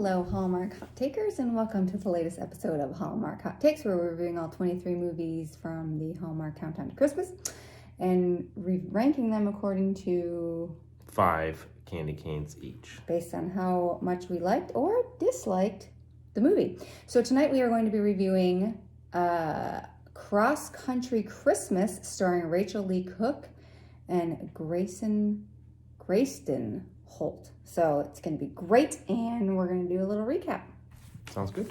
Hello, Hallmark Hot Takers, and welcome to the latest episode of Hallmark Hot Takes, where we're reviewing all 23 movies from the Hallmark Countdown to Christmas and ranking them according to 5 candy canes each, based on how much we liked or disliked the movie. So tonight we are going to be reviewing Cross Country Christmas, starring Rachel Lee Cook and Grayston Holt. So it's going to be great, and we're going to do a little recap. Sounds good.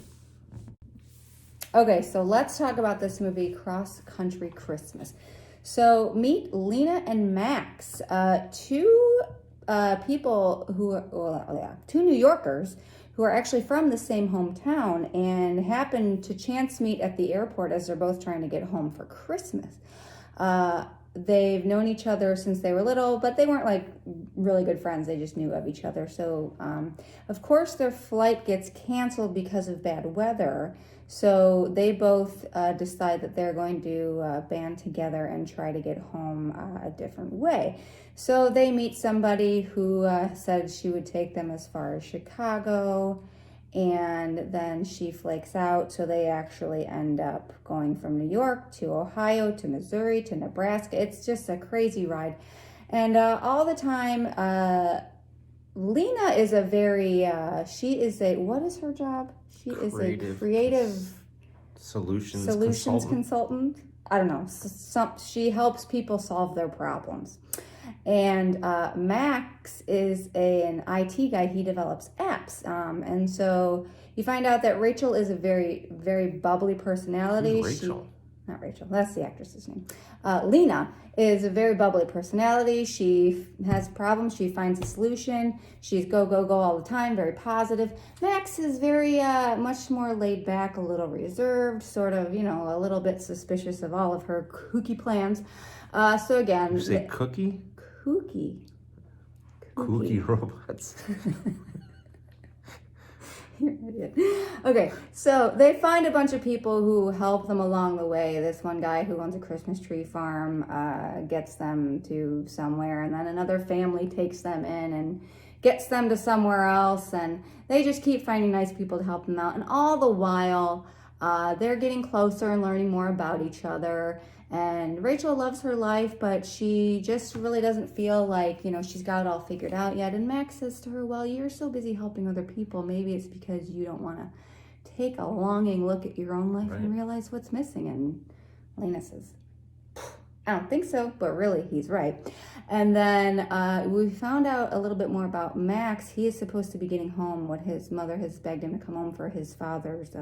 Okay, so let's talk about this movie, Cross Country Christmas. So meet Lena and Max, two New Yorkers who are actually from the same hometown and happen to chance meet at the airport as they're both trying to get home for Christmas. They've known each other since they were little, but they weren't like really good friends. They just knew of each other. So, of course, their flight gets canceled because of bad weather. So they both decide that they're going to band together and try to get home a different way. So they meet somebody who said she would take them as far as Chicago, and then she flakes out, so they actually end up going from New York to Ohio to Missouri to Nebraska. It's just a crazy ride. And all the time, Lena is what is her job? She is a creative solutions consultant. I don't know. She helps people solve their problems. And Max is an IT guy. He develops apps. And so you find out that Rachel is a very, very bubbly personality. Not Rachel. That's the actress's name. Lena is a very bubbly personality. She has problems. She finds a solution. She's go, go, go all the time. Very positive. Max is very much more laid back, a little reserved, sort of, a little bit suspicious of all of her kooky plans. So again... You say cookie? Kooky robots. You're an idiot. Okay, so they find a bunch of people who help them along the way. This one guy who owns a Christmas tree farm gets them to somewhere, and then another family takes them in and gets them to somewhere else, and they just keep finding nice people to help them out. And all the while, they're getting closer and learning more about each other. And Rachel loves her life, but she just really doesn't feel like, she's got it all figured out yet. And Max says to her, well, you're so busy helping other people. Maybe it's because you don't want to take a longing look at your own life and realize what's missing. And Lena says, I don't think so, but really he's right. And then we found out a little bit more about Max. He is supposed to be getting home. What his mother has begged him to come home for his father's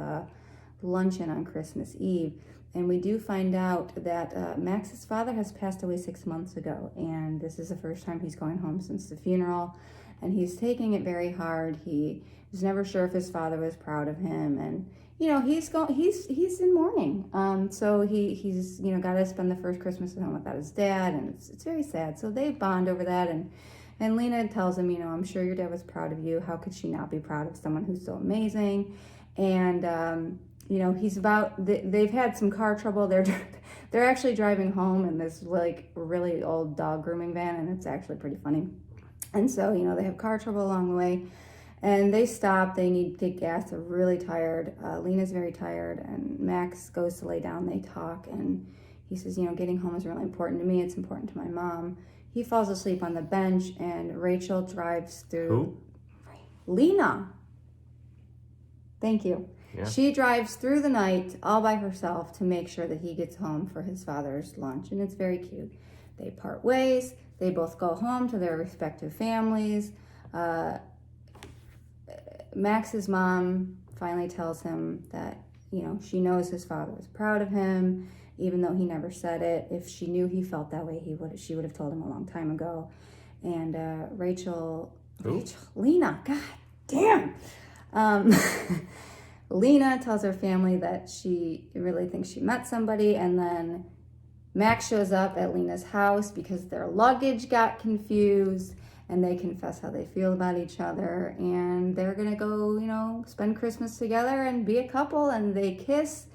luncheon on Christmas Eve. And we do find out that Max's father has passed away 6 months ago, and this is the first time he's going home since the funeral, and he's taking it very hard. He was never sure if his father was proud of him, and he's in mourning. So he's got to spend the first Christmas at home without his dad, and it's very sad. So they bond over that, and Lena tells him, I'm sure your dad was proud of you. How could she not be proud of someone who's so amazing? And they've had some car trouble. They're actually driving home in this like really old dog grooming van, and it's actually pretty funny. And so, they have car trouble along the way, and they stop. They need to get gas. They're really tired. Lena's very tired, and Max goes to lay down. They talk, and he says, getting home is really important to me. It's important to my mom. He falls asleep on the bench, and Rachel drives through. Who? Lena. Thank you. Yeah. She drives through the night all by herself to make sure that he gets home for his father's lunch, and it's very cute. They part ways. They both go home to their respective families. Max's mom finally tells him that, she knows his father was proud of him, even though he never said it. If she knew he felt that way, she would have told him a long time ago. And Lena, god damn. Lena tells her family that she really thinks she met somebody, and then Max shows up at Lena's house because their luggage got confused, and they confess how they feel about each other, and they're gonna go, spend Christmas together and be a couple, and they kiss,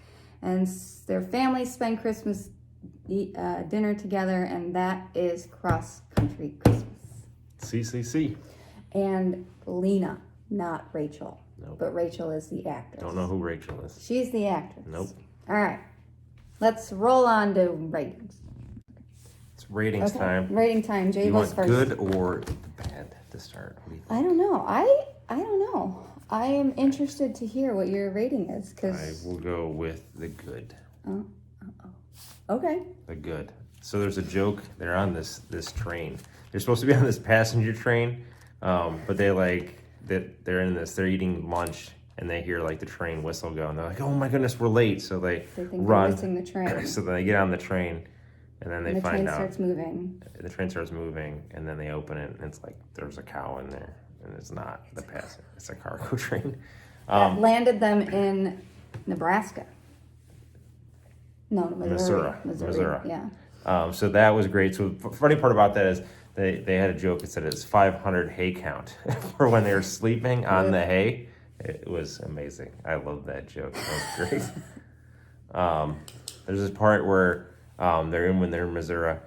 and their families spend Christmas dinner together, and that is Cross Country Christmas. CCC. And Lena, not Rachel. Nope. But Rachel is the actress. Don't know who Rachel is. She's the actress. Nope. All right. Let's roll on to ratings. It's ratings time. Rating time. Jay You goes want first. good or bad to start? What do you think? I don't know. I don't know. I am interested to hear what your rating is. I will go with the good. Okay. The good. So there's a joke. They're on this train. They're supposed to be on this passenger train, but they're in this. They're eating lunch, and they hear like the train whistle go, and they're like, "Oh my goodness, we're late!" So they think run. they're missing the train. So then they get on the train, and then they find out the train starts moving. The train starts moving, and then they open it, and it's like there's a cow in there, and it's not the passenger. It's a cargo train. That landed them in Nebraska. No, Missouri. Yeah. So that was great. So the funny part about that is they had a joke that said it's 500 hay count for when they were sleeping on the hay. It was amazing. I love that joke. That was great. There's this part where when they're in Missouri,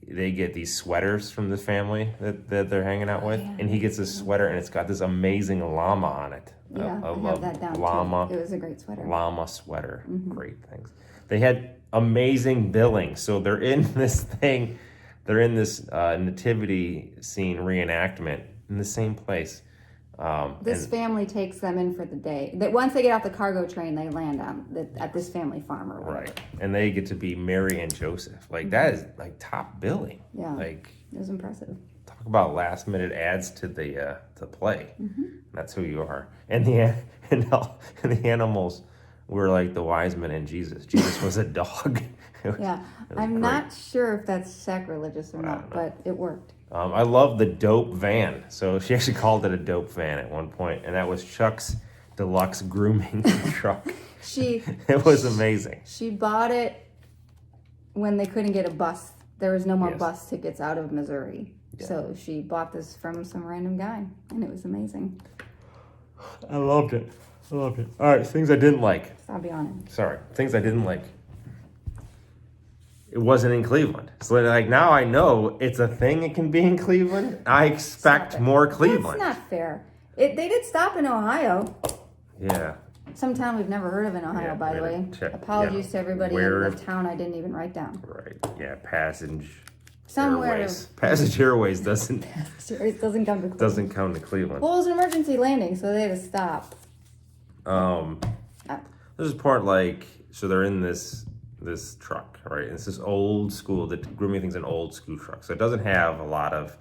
they get these sweaters from the family that they're hanging out with, and he gets this sweater, and it's got this amazing llama on it. Yeah, I love have that down llama. too. It was a great sweater. Llama sweater. Great things. They had amazing billing. So they're in this thing. They're in this nativity scene reenactment in the same place. This family takes them in for the day. Once they get off the cargo train, they land at this family farm or whatever. Right. And they get to be Mary and Joseph. Like that is like top billing. Yeah. Like it was impressive. Talk about last minute adds to the play. That's who you are. And the animals were like the wise men and Jesus. Jesus was a dog. Yeah. I'm not sure if that's sacrilegious or not, but it worked. I love the dope van. So she actually called it a dope van at one point, and that was Chuck's deluxe grooming truck. It was amazing. She bought it when they couldn't get a bus. There was no more bus tickets out of Missouri. Yeah. So she bought this from some random guy, and it was amazing. I loved it. All right, things I didn't like. I'll be honest. Sorry, things I didn't like. It wasn't in Cleveland. So like now I know it's a thing. It can be in Cleveland. I expect more Cleveland. That's not fair. They did stop in Ohio. Yeah. Some town we've never heard of in Ohio, by the way. Apologies to everybody in the town I didn't even write down. Right. Yeah. Passage Airways doesn't. It doesn't come to Cleveland. Doesn't come to Cleveland. Well, it was an emergency landing, so they had to stop. There's a part like so they're in this truck, right? It's this old school. The grooming thing's an old school truck, so it doesn't have a lot of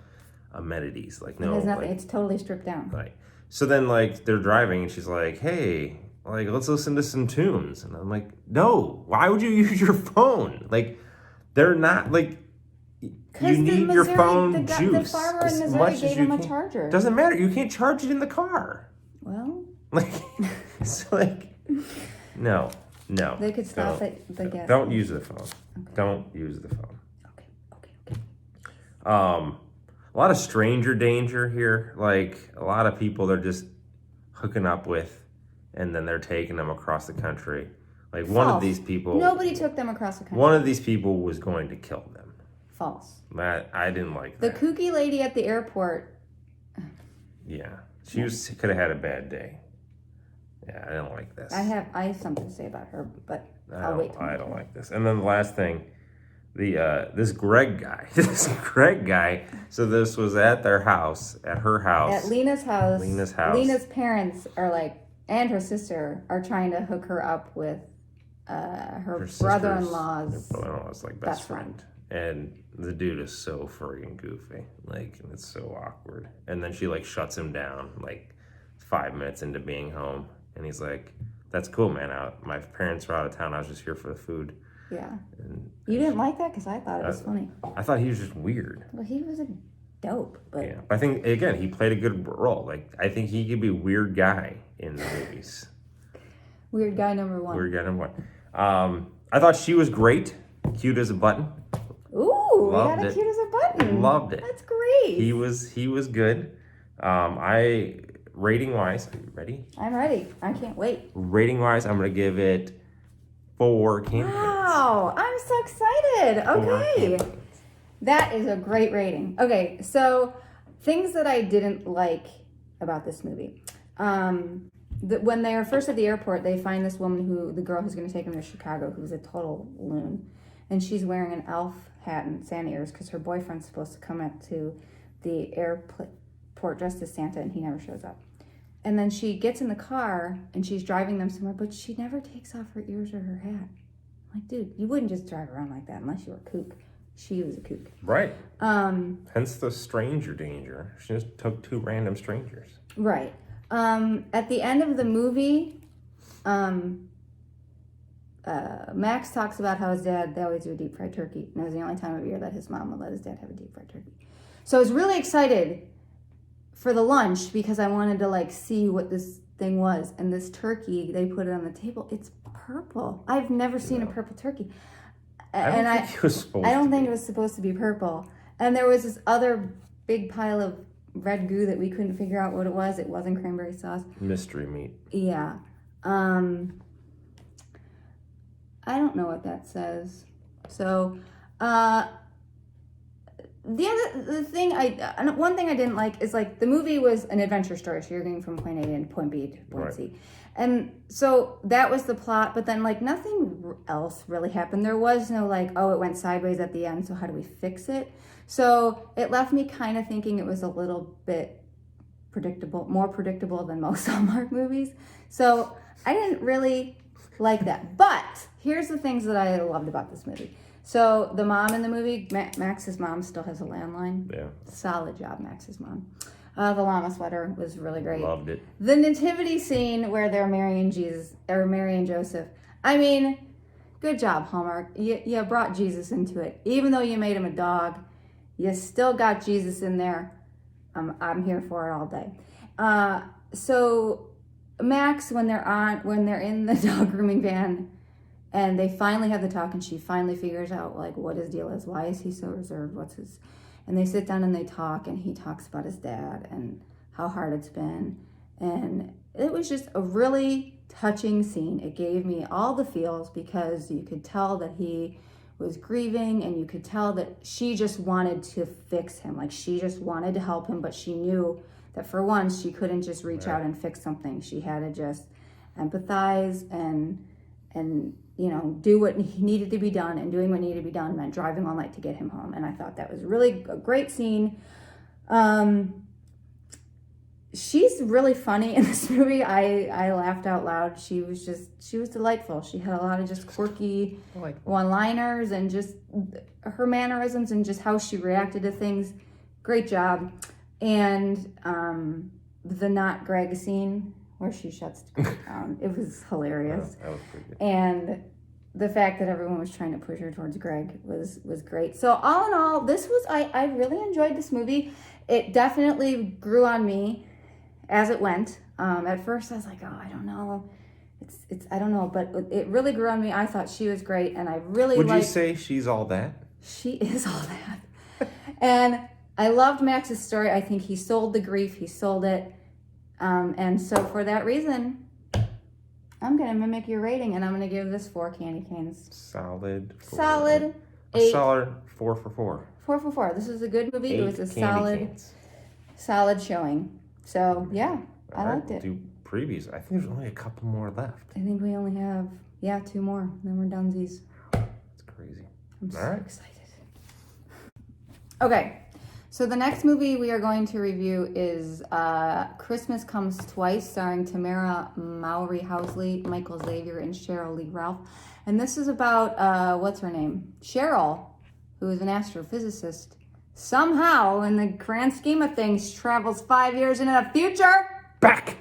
amenities. Like no, there's nothing. Like, it's totally stripped down. Right. So then like they're driving, and she's like, "Hey, like let's listen to some tunes." And I'm like, "No, why would you use your phone? Like they're not like." You need your phone juice. The farmer in Missouri gave him a charger. Doesn't matter. You can't charge it in the car. Well, like, it's like, no. They could stop at the gas. Don't use the phone. Okay. Don't use the phone. Okay. A lot of stranger danger here. Like a lot of people they're just hooking up with, and then they're taking them across the country. Like one of these people. Nobody took them across the country. One of these people was going to kill them. False. That I didn't like that. The kooky lady at the airport. Yeah, she could have had a bad day. Yeah, I didn't like this. I have something to say about her, but I'll wait. I don't like this. And then the last thing, this Greg guy. So this was at her house. At Lena's house. Lena's parents are like, and her sister are trying to hook her up with her brother-in-law's like best friend. And the dude is so friggin' goofy. Like, it's so awkward. And then she, like, shuts him down, like, 5 minutes into being home. And he's like, that's cool, man. My parents were out of town. I was just here for the food. Yeah. And you didn't like that? Because I thought it was funny. I thought he was just weird. Well, he was a dope. But yeah. I think, again, he played a good role. Like, I think he could be a weird guy in the movies. Weird guy number one. I thought she was great. Cute as a button. Ooh, cute as a button. Loved it. That's great. He was good. Rating wise, are you ready? I'm ready. I can't wait. Rating wise, I'm gonna give it 4 candy canes. Wow, I'm so excited. Okay. That is a great rating. Okay, so things that I didn't like about this movie. When they are first at the airport, they find this woman the girl who's going to take them to Chicago, who's a total loon. And she's wearing an elf hat and Santa ears because her boyfriend's supposed to come up to the airport dressed as Santa, and he never shows up. And then she gets in the car and she's driving them somewhere, but she never takes off her ears or her hat. I'm like, dude, you wouldn't just drive around like that unless you were a kook. She was a kook. Right. Hence the stranger danger. She just took two random strangers. Right. At the end of the movie, Max talks about how his dad, they always do a deep fried turkey. And it was the only time of year that his mom would let his dad have a deep fried turkey. So I was really excited for the lunch because I wanted to like see what this thing was. And this turkey, they put it on the table. It's purple. I've never seen a purple turkey. I don't think it was supposed to be purple. And there was this other big pile of red goo that we couldn't figure out what it was. It wasn't cranberry sauce. Mystery meat. Yeah. I don't know what that says. So, one thing I didn't like is like the movie was an adventure story. So you're going from point A to point B to point C. And so that was the plot, but then like nothing else really happened. There was no like, oh, it went sideways at the end, so how do we fix it? So it left me kind of thinking it was a little bit more predictable than most Hallmark movies. So I didn't really like that. But here's the things that I loved about this movie. So the mom in the movie, Max's mom still has a landline. Yeah. Solid job, Max's mom. The llama sweater was really great. Loved it. The nativity scene where they're marrying Joseph. I mean, good job, Hallmark. You brought Jesus into it. Even though you made him a dog, you still got Jesus in there. I'm here for it all day. So Max, when they're in the dog grooming van, and they finally have the talk, and she finally figures out like what his deal is. Why is he so reserved? And they sit down and they talk, and he talks about his dad and how hard it's been. And it was just a really touching scene. It gave me all the feels because you could tell that he was grieving, and you could tell that she just wanted to fix him. Like she just wanted to help him, but she knew that for once she couldn't just reach out and fix something. She had to just empathize and do what needed to be done, and doing what needed to be done meant driving all night to get him home. And I thought that was really a great scene. She's really funny in this movie. I laughed out loud. She was delightful. She had a lot of just quirky one-liners and just her mannerisms and just how she reacted to things. Great job. And the not Greg scene where she shuts Greg down. It was hilarious. That was pretty good. And the fact that everyone was trying to push her towards Greg was great. So all in all, I really enjoyed this movie. It definitely grew on me as it went. At first I was like, oh, I don't know. I don't know, but it really grew on me. I thought she was great, and I really Would you say she's all that? She is all that. And I loved Max's story. I think he sold the grief. He sold it. And so for that reason, I'm going to mimic your rating, and I'm going to give this 4 candy canes. Solid 8. A solid 4 for 4. 4 for 4. This was a good movie. It was a solid showing. So, yeah, I liked it. Do previews. I think there's only a couple more left. I think we only have, 2 more. Then we're donesies. That's crazy. I'm so excited. Okay. So the next movie we are going to review is Christmas Comes Twice, starring Tamara Mowry Housley, Michael Xavier, and Cheryl Lee Ralph. And this is about, what's her name? Cheryl, who is an astrophysicist. Somehow, in the grand scheme of things, travels 5 years into the future. Back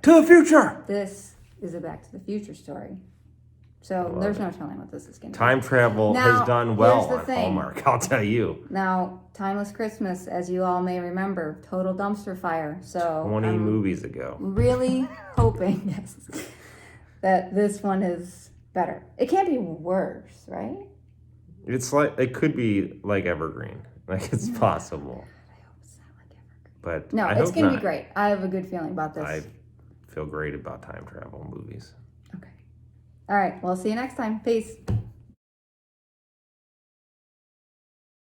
to the future! This is a Back to the Future story. So there's no telling what this is going to be. Time travel has done well on Hallmark, I'll tell you. Now, Timeless Christmas, as you all may remember, total dumpster fire. So 20 movies ago. Really hoping, that this one is better. It can't be worse, right? It's like, it could be like Evergreen. Like, it's possible. I hope it's not like Evergreen. But no, it's going to be great. I have a good feeling about this. I feel great about time travel movies. Okay. All right. Well, see you next time. Peace.